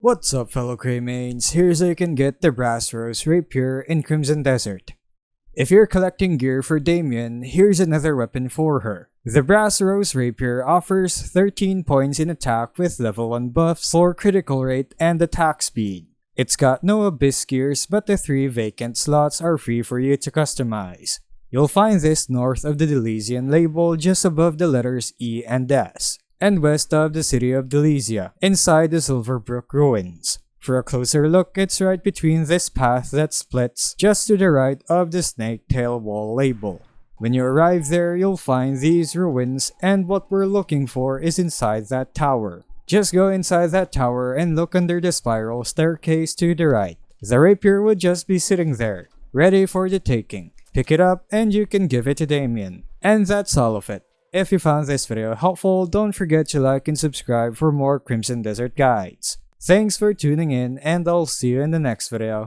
What's up, fellow Craymanes? Here's how you can get the Brass Rose Rapier in Crimson Desert. If you're collecting gear for Damien, here's another weapon for her. The Brass Rose Rapier offers 13 points in attack with level 1 buffs for critical rate and attack speed. It's got no abyss gears, but the 3 vacant slots are free for you to customize. You'll find this north of the Delesian label just above the letters E and S, and west of the city of Delesia, inside the Silverbrook ruins. For a closer look, it's right between this path that splits just to the right of the Snake Tail Wall label. When you arrive there, you'll find these ruins, and what we're looking for is inside that tower. Just go inside that tower and look under the spiral staircase to the right. The rapier would just be sitting there, ready for the taking. Pick it up and you can give it to Damien. And that's all of it. If you found this video helpful, don't forget to like and subscribe for more Crimson Desert guides. Thanks for tuning in, and I'll see you in the next video.